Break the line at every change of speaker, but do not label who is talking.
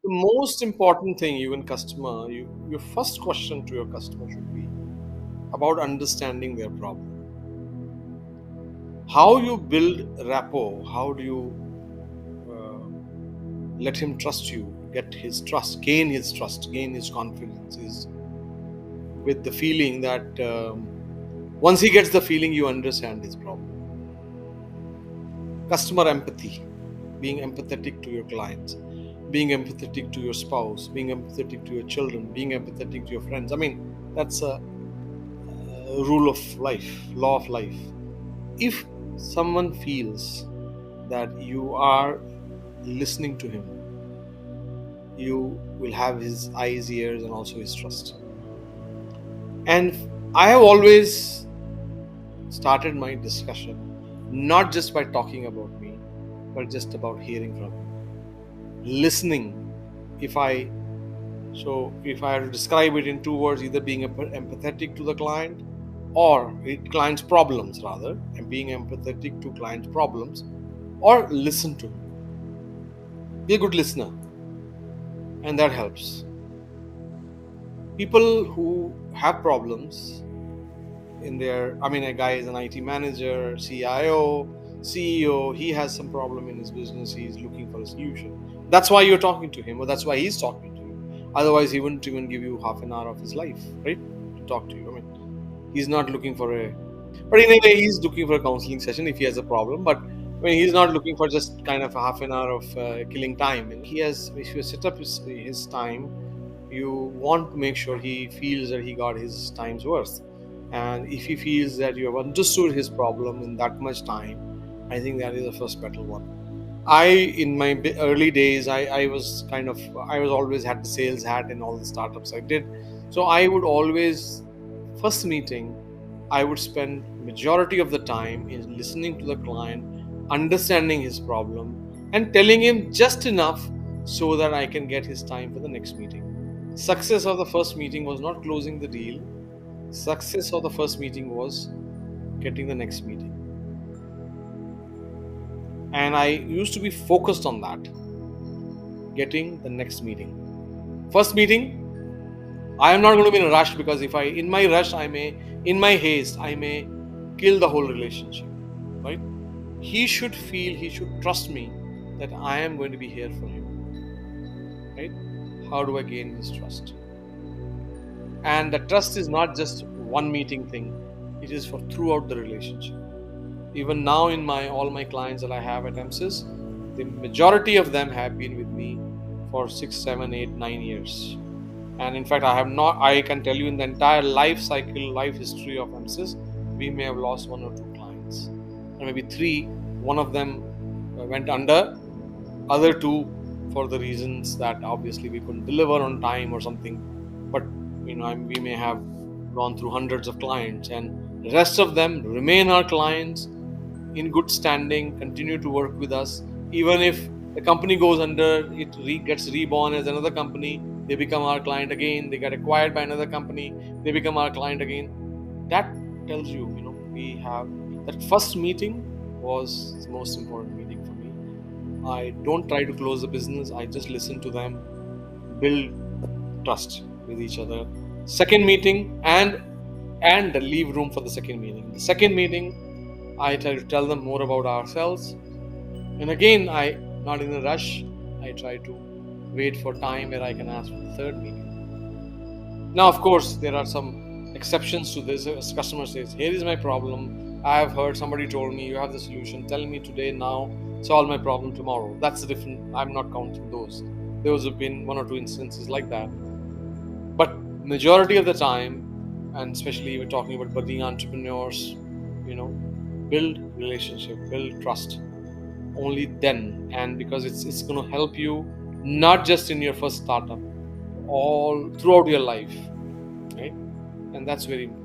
The most important thing, your first question to your customer should be about understanding their problem. How you build rapport, how do you uh, let him trust you, get his trust, gain his confidence, is with the feeling that once he gets the feeling you understand his problem. Customer empathy, being empathetic to your clients, being empathetic to your spouse, being empathetic to your children, being empathetic to your friends. I mean, that's a rule of life, law of life. If someone feels that you are listening to him, you will have his eyes, ears, and also his trust. And I have always started my discussion not just by talking about me, but just about hearing from him, listening. If I have to describe it in two words, either being empathetic to the client or client's problems, rather, and being empathetic to client's problems, or listen to him. Be a good listener, and that helps. People who have problems in their, I mean, a guy is an IT manager, CIO, CEO, he has some problem in his business, he's looking for a solution. That's why you're talking to him, or that's why he's talking to you. Otherwise, he wouldn't even give you half an hour of his life, right, to talk to you. I mean, he's not looking for a, but in a way, he's looking for a counseling session if he has a problem. But I mean, he's not looking for just kind of a half an hour of killing time. And he has, if you set up his time, you want to make sure he feels that he got his time's worth. And if he feels that you have understood his problem in that much time, I think that is the first better one. In my early days, I was I was always had the sales hat in all the startups I did. So I would always, first meeting, I would spend majority of the time in listening to the client, understanding his problem, and telling him just enough so that I can get his time for the next meeting. Success of the first meeting was not closing the deal. Success of the first meeting was getting the next meeting. And I used to be focused on that, getting the next meeting. First meeting, I am not going to be in a rush, because if in my rush, in my haste, I may kill the whole relationship, right? He should trust me that I am going to be here for him, right? How do I gain his trust? And the trust is not just one meeting thing, it is for throughout the relationship. Even now, in all my clients that I have at MSIS, the majority of them have been with me for 6, 7, 8, 9 years. And in fact, I can tell you, in the entire life history of MSIS, we may have lost 1 or 2 clients, or maybe 3. One of them went under, other 2 for the reasons that obviously we couldn't deliver on time or something. But we may have gone through hundreds of clients, and the rest of them remain our clients in good standing, continue to work with us. Even if the company goes under, it gets reborn as another company, they become our client again, they get acquired by another company, they become our client again. That tells you, we have that first meeting was the most important meeting for me. I don't try to close the business, I just listen to them, build trust with each other. Second meeting, and leave room for the second meeting. The second meeting, I try to tell them more about ourselves. And again, not in a rush, I try to wait for time where I can ask for the third meeting. Now, of course, there are some exceptions to this. As customer says, here is my problem. I have heard somebody told me you have the solution. Tell me today, now, solve my problem tomorrow. That's different. I'm not counting those. Those have been 1 or 2 instances like that. But majority of the time, and especially we're talking about budding entrepreneurs, build relationship, build trust. Only then, and because it's going to help you not just in your first startup, all throughout your life, right? And that's very important.